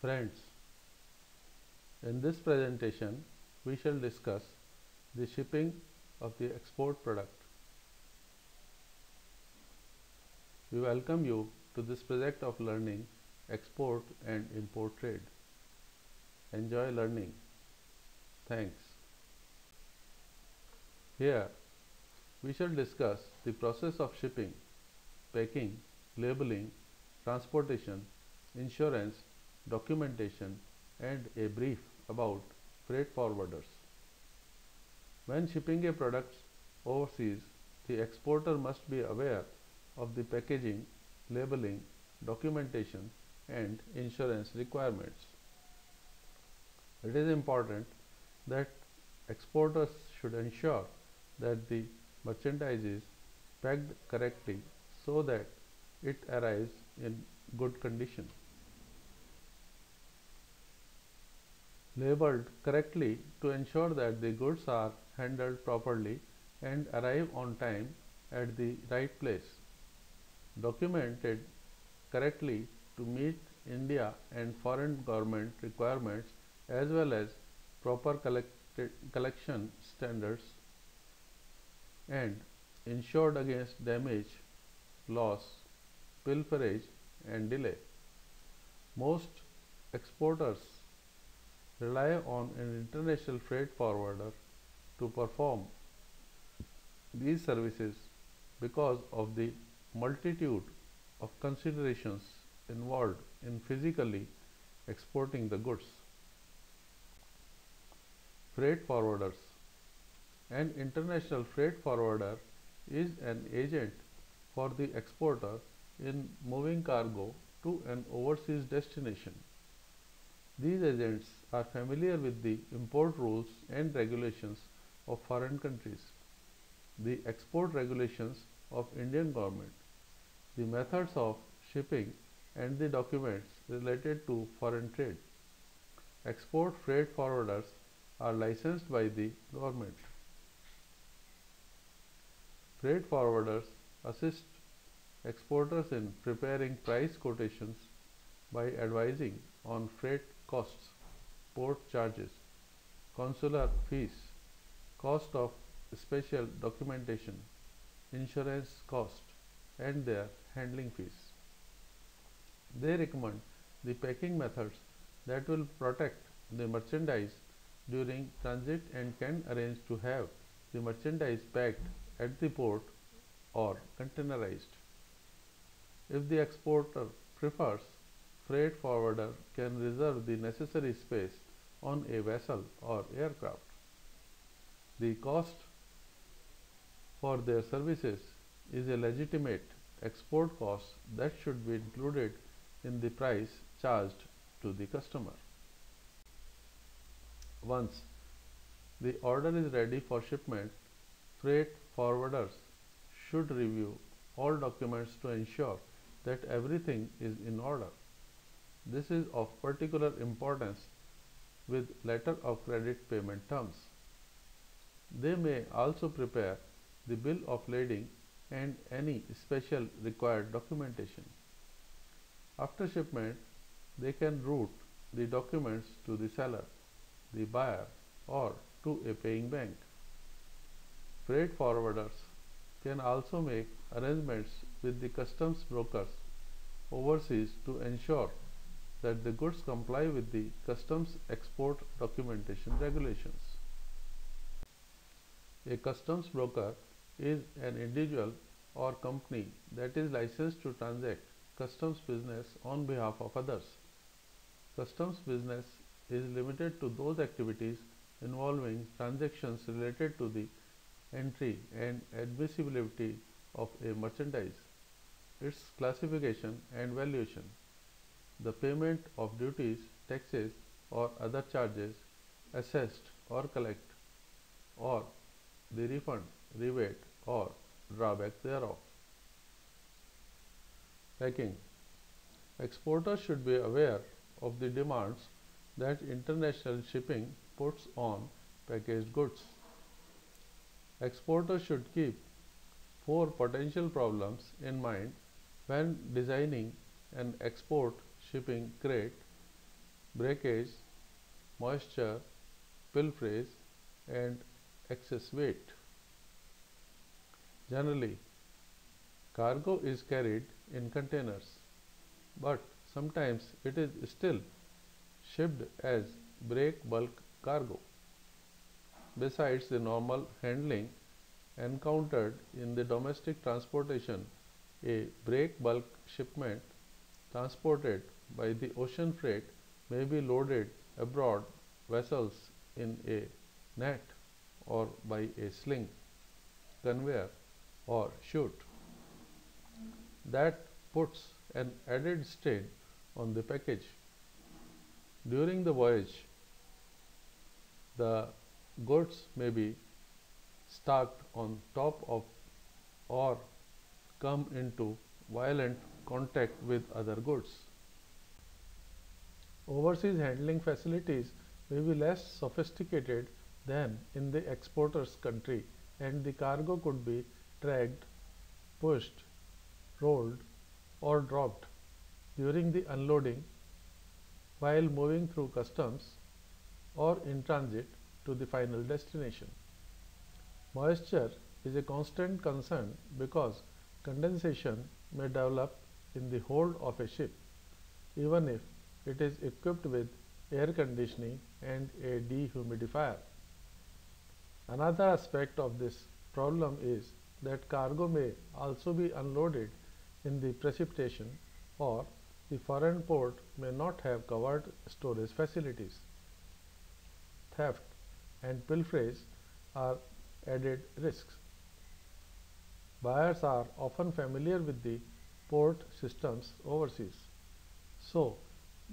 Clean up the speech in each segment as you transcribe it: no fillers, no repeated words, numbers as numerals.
Friends, in this presentation we shall discuss the shipping of the export product. We welcome you to this project of learning export and import trade. Enjoy learning. Thanks. Here we shall discuss the process of shipping, packing, labeling, transportation, insurance, documentation, and a brief about freight forwarders. When shipping a product overseas, the exporter must be aware of the packaging, labeling, documentation, and insurance requirements. It is important that exporters should ensure that the merchandise is packed correctly so that it arrives in good condition. Labeled correctly to ensure that the goods are handled properly and arrive on time at the right place. Documented correctly to meet India and foreign government requirements as well as proper collection standards, and insured against damage, loss, pilferage and delay. Most exporters rely on an international freight forwarder to perform these services because of the multitude of considerations involved in physically exporting the goods. Freight forwarders. An international freight forwarder is an agent for the exporter in moving cargo to an overseas destination. These agents are familiar with the import rules and regulations of foreign countries, the export regulations of Indian government, the methods of shipping and the documents related to foreign trade. Export freight forwarders are licensed by the government. Freight forwarders assist exporters in preparing price quotations by advising on freight costs, port charges, consular fees, cost of special documentation, insurance cost, and their handling fees. They recommend the packing methods that will protect the merchandise during transit and can arrange to have the merchandise packed at the port or containerized. If the exporter prefers, freight forwarder can reserve the necessary space on a vessel or aircraft. The cost for their services is a legitimate export cost that should be included in the price charged to the customer. Once the order is ready for shipment, freight forwarders should review all documents to ensure that everything is in order. This is of particular importance with letter of credit payment terms. They may also prepare the bill of lading and any special required documentation. After shipment, they can route the documents to the seller, the buyer, or to a paying bank. Freight forwarders can also make arrangements with the customs brokers overseas to ensure that the goods comply with the customs export documentation regulations. A customs broker is an individual or company that is licensed to transact customs business on behalf of others. Customs business is limited to those activities involving transactions related to the entry and admissibility of a merchandise, its classification and valuation, the payment of duties, taxes, or other charges assessed or collect, or the refund, rebate, or drawback thereof. Packing. Exporters should be aware of the demands that international shipping puts on packaged goods. Exporters should keep 4 potential problems in mind when designing an export shipping crate breakage, moisture, pilferage, and excess weight. Generally, cargo is carried in containers, but sometimes it is still shipped as break bulk cargo. Besides the normal handling encountered in the domestic transportation, a break bulk shipment transported by the ocean freight may be loaded abroad vessels in a net or by a sling, conveyor, or chute. That puts an added strain on the package. During the voyage, the goods may be stacked on top of or come into violent contact with other goods. Overseas handling facilities may be less sophisticated than in the exporter's country, and the cargo could be dragged, pushed, rolled, or dropped during the unloading while moving through customs or in transit to the final destination. Moisture is a constant concern because condensation may develop in the hold of a ship, even if it is equipped with air conditioning and a dehumidifier. Another aspect of this problem is that cargo may also be unloaded in the precipitation, or the foreign port may not have covered storage facilities. Theft and pilferage are added risks. Buyers are often familiar with the port systems overseas, so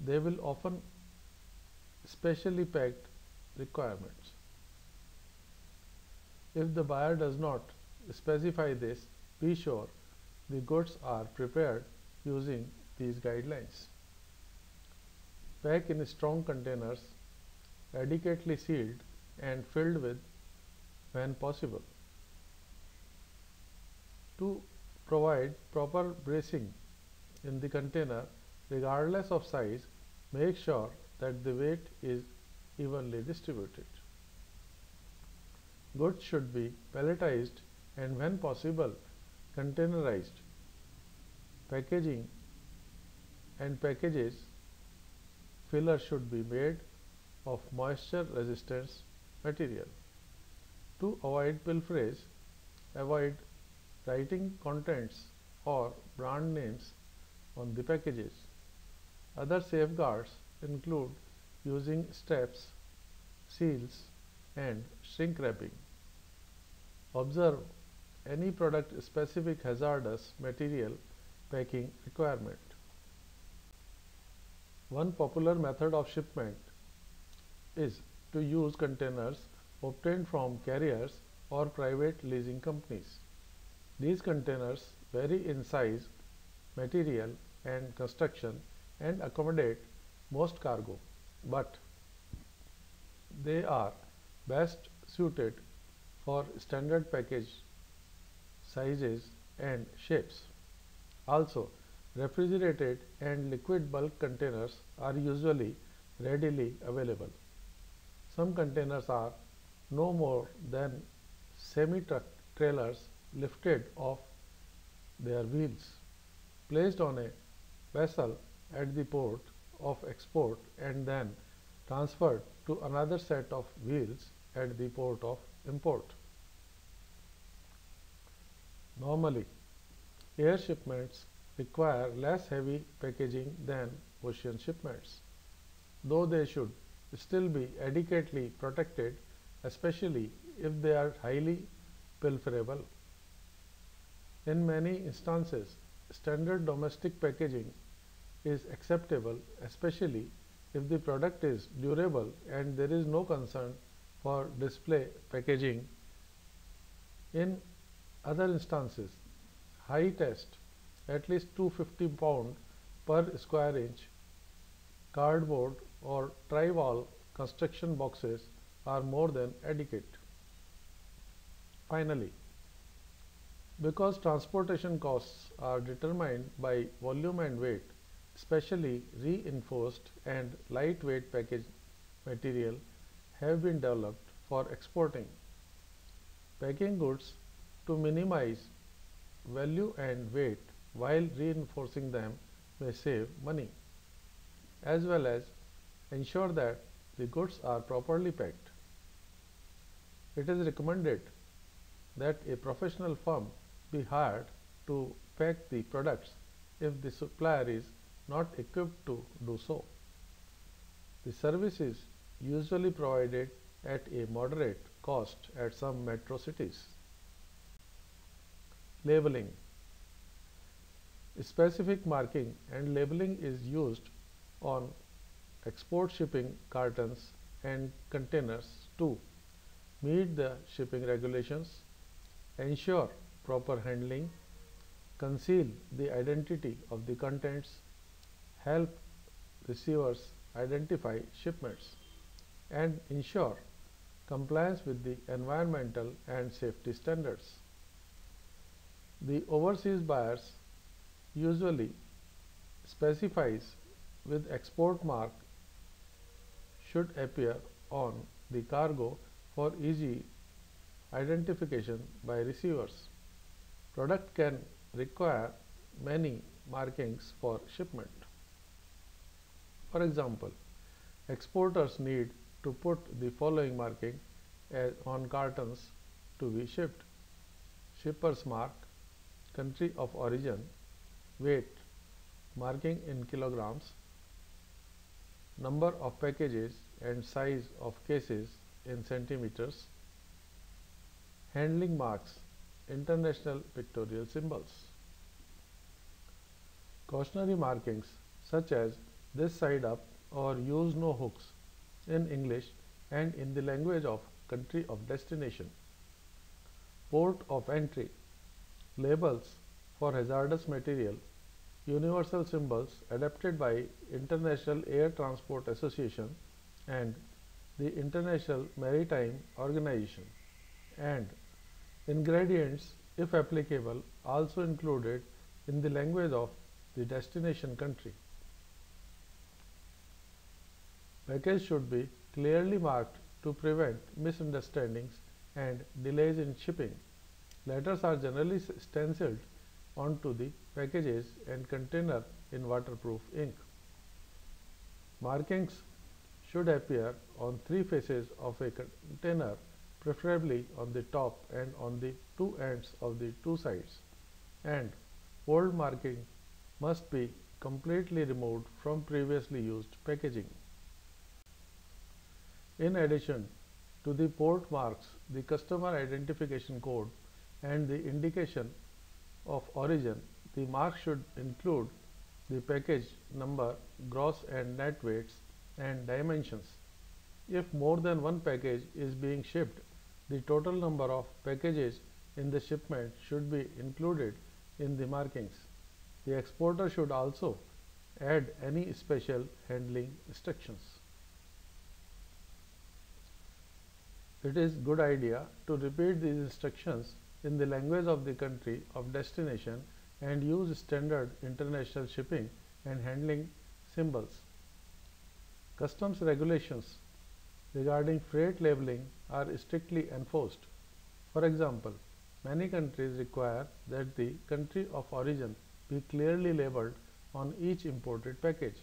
they will often specially packed requirements. If the buyer does not specify this, be sure the goods are prepared using these guidelines. Pack in strong containers, adequately sealed and filled with when possible. To provide proper bracing in the container, regardless of size, make sure that the weight is evenly distributed. Goods should be palletized and, when possible, containerized. Packaging and packages filler should be made of moisture resistant material. To avoid pilferage, avoid writing contents or brand names on the packages. Other safeguards include using straps, seals, and shrink wrapping. Observe any product specific hazardous material packing requirement. One popular method of shipment is to use containers obtained from carriers or private leasing companies. These containers vary in size, material, and construction and accommodate most cargo, but they are best suited for standard package sizes and shapes. Also, refrigerated and liquid bulk containers are usually readily available. Some containers are no more than semi-truck trailers lifted off their wheels, placed on a vessel at the port of export, and then transferred to another set of wheels at the port of import. Normally, air shipments require less heavy packaging than ocean shipments, though they should still be adequately protected, especially if they are highly pilferable. In many instances, standard domestic packaging is acceptable, especially if the product is durable and there is no concern for display packaging. In other instances, high test, at least 250 pound per square inch, cardboard or tri-wall construction boxes are more than adequate. Finally, because transportation costs are determined by volume and weight, specially reinforced and lightweight package material have been developed for exporting. Packing goods to minimize value and weight while reinforcing them may save money, as well as ensure that the goods are properly packed. It is recommended that a professional firm be hired to pack the products if the supplier is not equipped to do so. The service is usually provided at a moderate cost at some metro cities. Labeling. Specific marking and labeling is used on export shipping cartons and containers to meet the shipping regulations, ensure proper handling, conceal the identity of the contents, help receivers identify shipments, and ensure compliance with the environmental and safety standards. The overseas buyers usually specifies with export mark should appear on the cargo for easy identification by receivers. Product can require many markings for shipment. For example, exporters need to put the following marking on cartons to be shipped: shipper's mark, country of origin, weight, marking in kilograms, number of packages and size of cases in centimeters, handling marks, international pictorial symbols. Cautionary markings such as this side up or use no hooks in English and in the language of country of destination. Port of entry, labels for hazardous material, universal symbols adapted by International Air Transport Association and the International Maritime Organization, and ingredients, if applicable, also included in the language of the destination country. Package should be clearly marked to prevent misunderstandings and delays in shipping. Letters are generally stenciled onto the packages and container in waterproof ink. Markings should appear on three faces of a container, preferably on the top and on the two ends of the two sides, and old marking must be completely removed from previously used packaging. In addition to the port marks, the customer identification code and the indication of origin, the mark should include the package number, gross and net weights, and dimensions. If more than one package is being shipped, the total number of packages in the shipment should be included in the markings. The exporter should also add any special handling instructions. It is good idea to repeat these instructions in the language of the country of destination and use standard international shipping and handling symbols. Customs regulations regarding freight labeling are strictly enforced. For example, many countries require that the country of origin be clearly labeled on each imported package.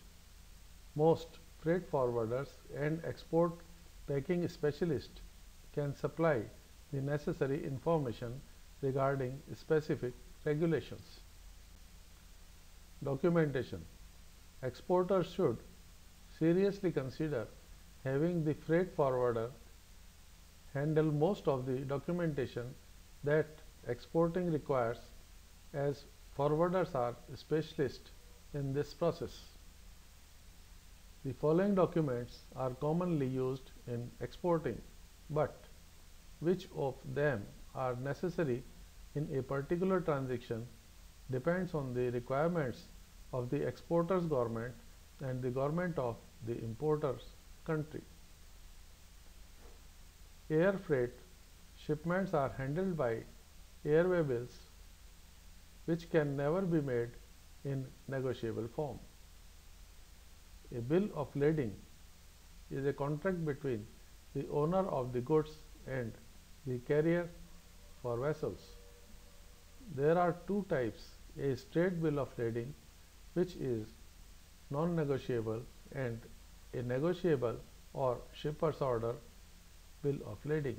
Most freight forwarders and export packing specialists can supply the necessary information regarding specific regulations. Documentation. Exporters should seriously consider having the freight forwarder handle most of the documentation that exporting requires, as forwarders are specialists in this process. The following documents are commonly used in exporting, but which of them are necessary in a particular transaction depends on the requirements of the exporter's government and the government of the importer's country. Air freight shipments are handled by airway bills, which can never be made in negotiable form. A bill of lading is a contract between the owner of the goods and the carrier for vessels. There are two types: a straight bill of lading, which is non-negotiable, and a negotiable or shipper's order bill of lading.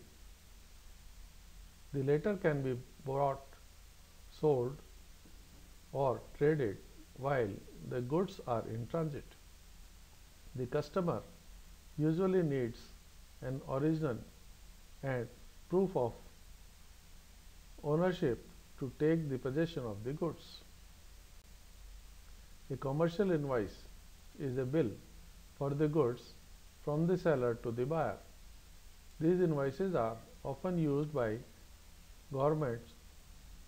The latter can be bought, sold, or traded while the goods are in transit. The customer usually needs an original and proof of ownership to take the possession of the goods. A commercial invoice is a bill for the goods from the seller to the buyer. These invoices are often used by governments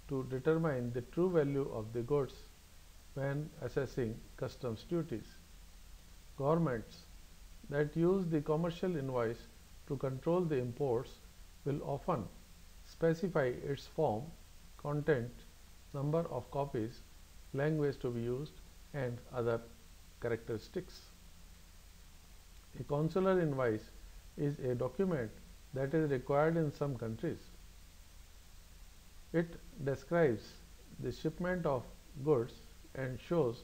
to determine the true value of the goods when assessing customs duties. Governments that use the commercial invoice to control the imports will often specify its form, content, number of copies, language to be used, and other characteristics. A consular invoice is a document that is required in some countries. It describes the shipment of goods and shows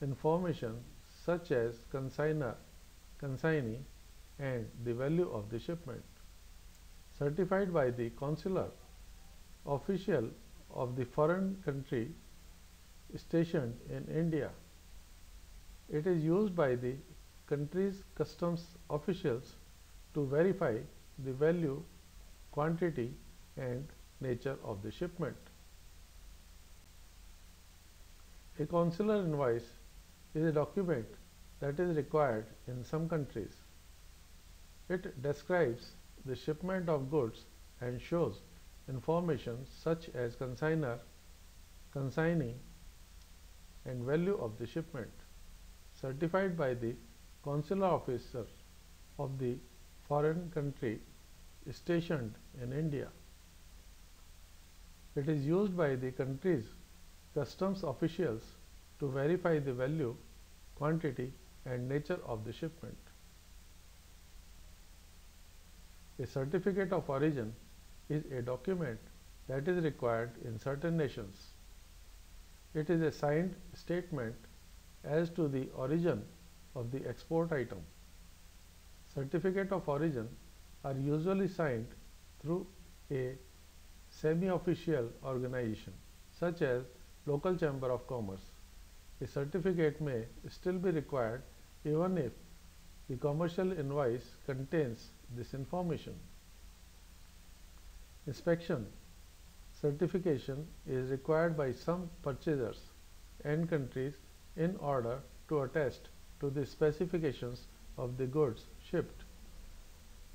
information such as consignor, consignee, and the value of the shipment. Certified by the consular official of the foreign country stationed in India. It is used by the country's customs officials to verify the value, quantity, and nature of the shipment. A consular invoice is a document that is required in some countries. It describes the shipment of goods and shows information such as consignor, consignee, and value of the shipment. Certified by the consular officer of the foreign country stationed in India. It is used by the country's customs officials to verify the value, quantity, and nature of the shipment. A certificate of origin is a document that is required in certain nations. It is a signed statement as to the origin of the export item. Certificate of origin are usually signed through a semi-official organization such as local chamber of commerce. A certificate may still be required even if the commercial invoice contains this information. Inspection certification is required by some purchasers and countries in order to attest to the specifications of the goods shipped.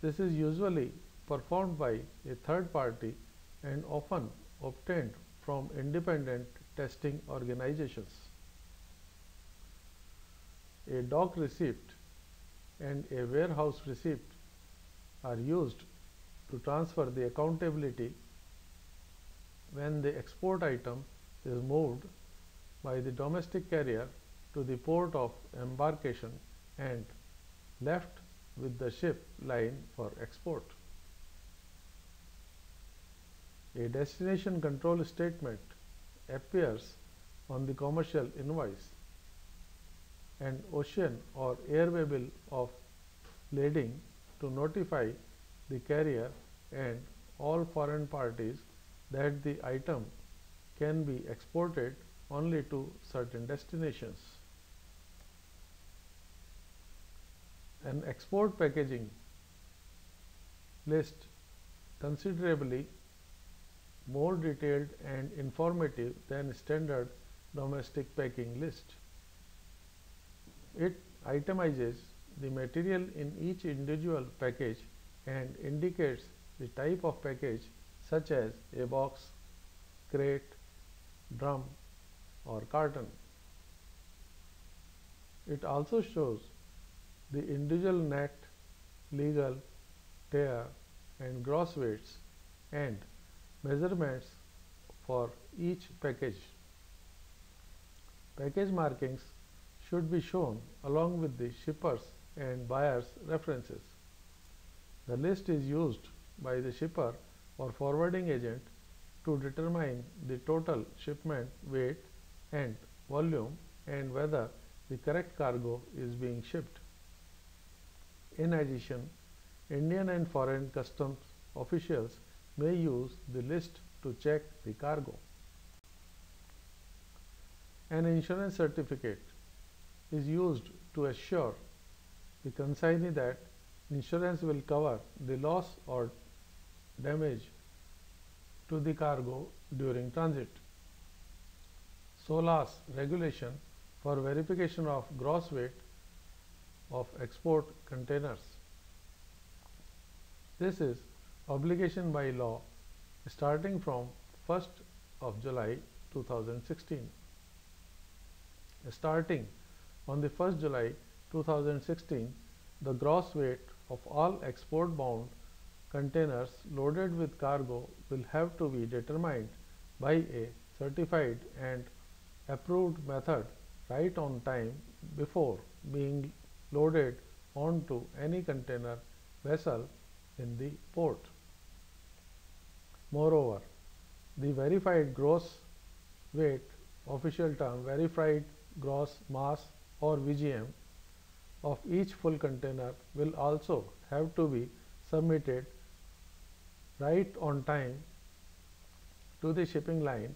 This is usually performed by a third party and often obtained from independent testing organizations. A dock receipt and a warehouse receipt are used to transfer the accountability when the export item is moved by the domestic carrier to the port of embarkation and left with the ship line for export. A destination control statement appears on the commercial invoice. An ocean or airway bill of lading to notify the carrier and all foreign parties that the item can be exported only to certain destinations. An export packaging list, considerably more detailed and informative than standard domestic packing list. It itemizes the material in each individual package and indicates the type of package such as a box, crate, drum, or carton. It also shows the individual net, legal, tear, and gross weights and measurements for each package. Package markings should be shown along with the shipper's and buyer's references. The list is used by the shipper or forwarding agent to determine the total shipment weight and volume and whether the correct cargo is being shipped. In addition, Indian and foreign customs officials may use the list to check the cargo. An insurance certificate is used to assure the consignee that insurance will cover the loss or damage to the cargo during transit. SOLAS regulation for verification of gross weight of export containers. This is obligation by law starting from 1st of July 2016. Starting on the 1st July 2016, the gross weight of all export-bound containers loaded with cargo will have to be determined by a certified and approved method right on time before being loaded onto any container vessel in the port. Moreover, the verified gross weight, official term verified gross mass or VGM, of each full container will also have to be submitted right on time to the shipping line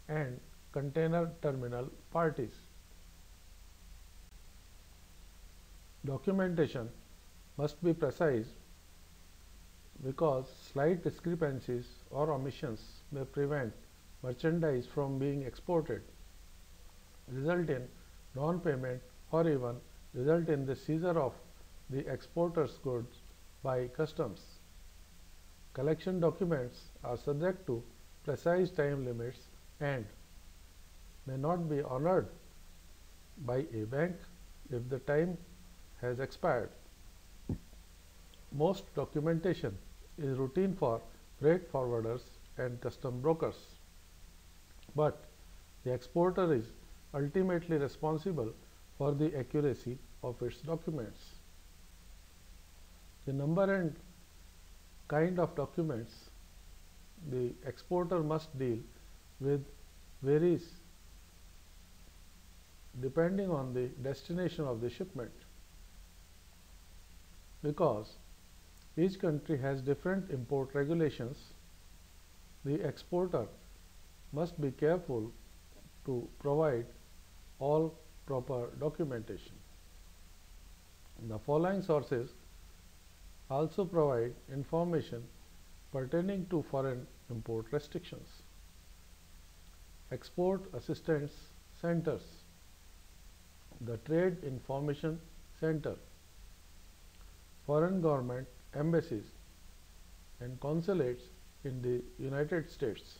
and container terminal parties. Documentation must be precise because slight discrepancies or omissions may prevent merchandise from being exported, result in non-payment, or even result in the seizure of the exporter's goods by customs. Collection documents are subject to precise time limits and may not be honored by a bank if the time has expired. Most documentation is routine for freight forwarders and custom brokers, but the exporter is ultimately responsible for the accuracy of its documents. The number and kind of documents the exporter must deal with varies depending on the destination of the shipment. Because each country has different import regulations, the exporter must be careful to provide all proper documentation. The following sources also provide information pertaining to foreign import restrictions. Export Assistance Centers, the Trade Information Center, foreign government embassies and consulates in the United States.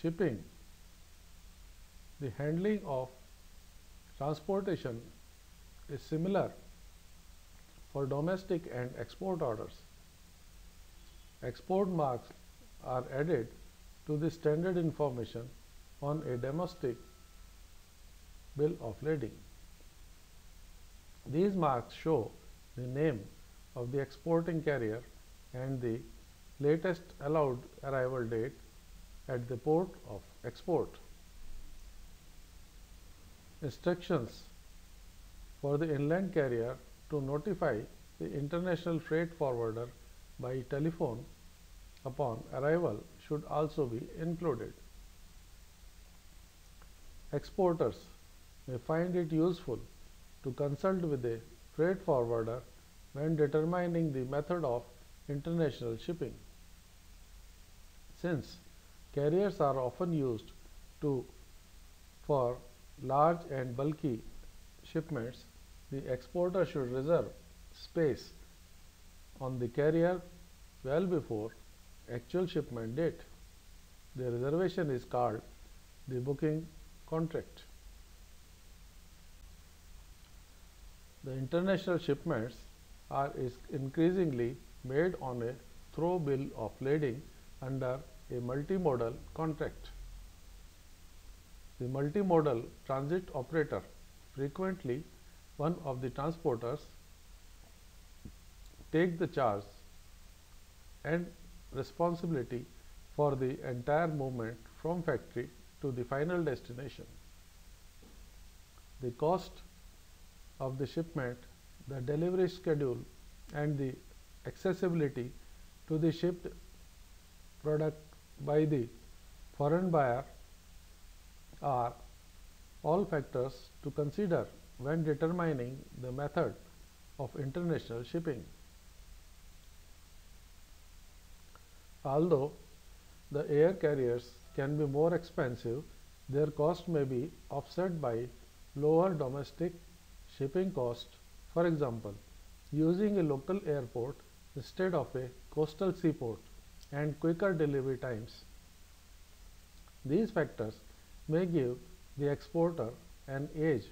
Shipping, the handling of transportation is similar for domestic and export orders. Export marks are added to the standard information on a domestic bill of lading. These marks show the name of the exporting carrier and the latest allowed arrival date at the port of export. Instructions for the inland carrier to notify the international freight forwarder by telephone upon arrival should also be included. Exporters may find it useful to consult with a freight forwarder when determining the method of international shipping. Since carriers are often used for large and bulky shipments, the exporter should reserve space on the carrier well before actual shipment date. The reservation is called the booking contract. The international shipments is increasingly made on a through bill of lading under a multimodal contract. The multimodal transit operator, frequently one of the transporters, take the charge and responsibility for the entire movement from factory to the final destination. The cost of the shipment, the delivery schedule, and the accessibility to the shipped product by the foreign buyer are all factors to consider when determining the method of international shipping. Although the air carriers can be more expensive, their cost may be offset by lower domestic shipping cost. For example, using a local airport instead of a coastal seaport and quicker delivery times. These factors may give the exporter an edge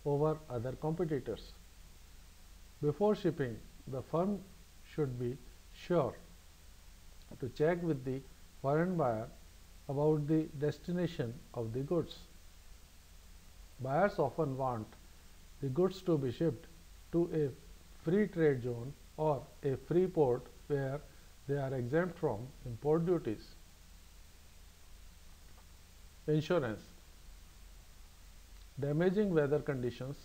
over other competitors. Before shipping, the firm should be sure to check with the foreign buyer about the destination of the goods. Buyers often want the goods to be shipped to a free trade zone or a free port where they are exempt from import duties. Insurance. Damaging weather conditions,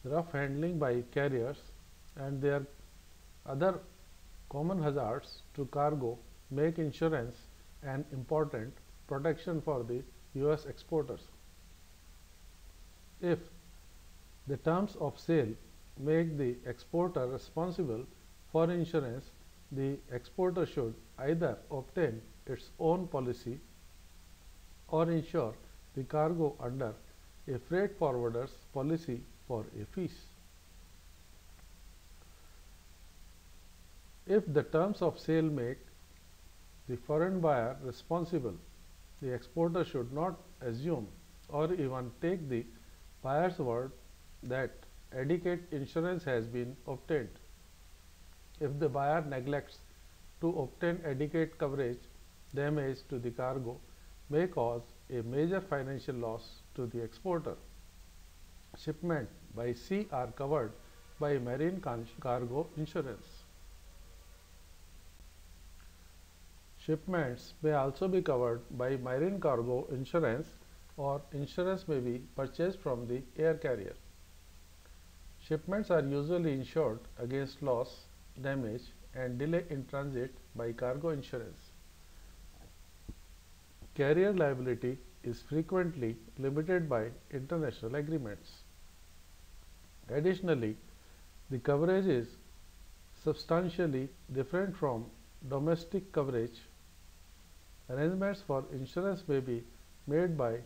rough handling by carriers, and their other common hazards to cargo make insurance an important protection for the US exporters. If the terms of sale make the exporter responsible for insurance, the exporter should either obtain its own policy or insure the cargo under a freight forwarder's policy for a fee. If the terms of sale make the foreign buyer responsible, the exporter should not assume or even take the buyer's word that adequate insurance has been obtained. If the buyer neglects to obtain adequate coverage, damage to the cargo may cause a major financial loss to the exporter. Shipment by sea are covered by marine cargo insurance. Shipments may also be covered by marine cargo insurance, or insurance may be purchased from the air carrier. Shipments are usually insured against loss, damage, and delay in transit by cargo insurance. Carrier liability is frequently limited by international agreements. Additionally, the coverage is substantially different from domestic coverage. Arrangements for insurance may be made by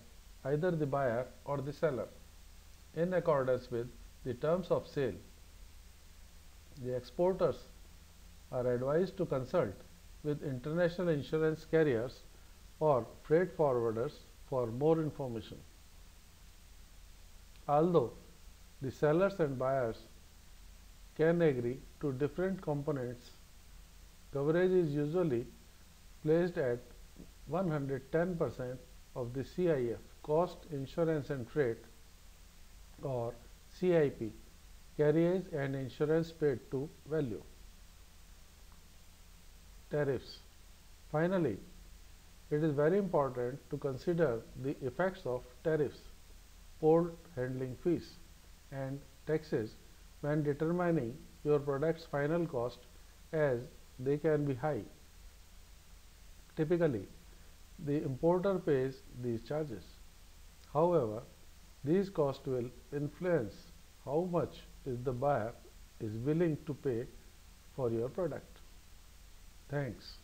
either the buyer or the seller in accordance with the terms of sale. The exporters are advised to consult with international insurance carriers or freight forwarders for more information. Although the sellers and buyers can agree to different components, coverage is usually placed at 110% of the CIF, cost, insurance and freight, or CIP, carriage and insurance paid to value. Tariffs. Finally, it is very important to consider the effects of tariffs, port handling fees, and taxes when determining your product's final cost, as they can be high. Typically, the importer pays these charges. However, these costs will influence how much the buyer is willing to pay for your product. Thanks.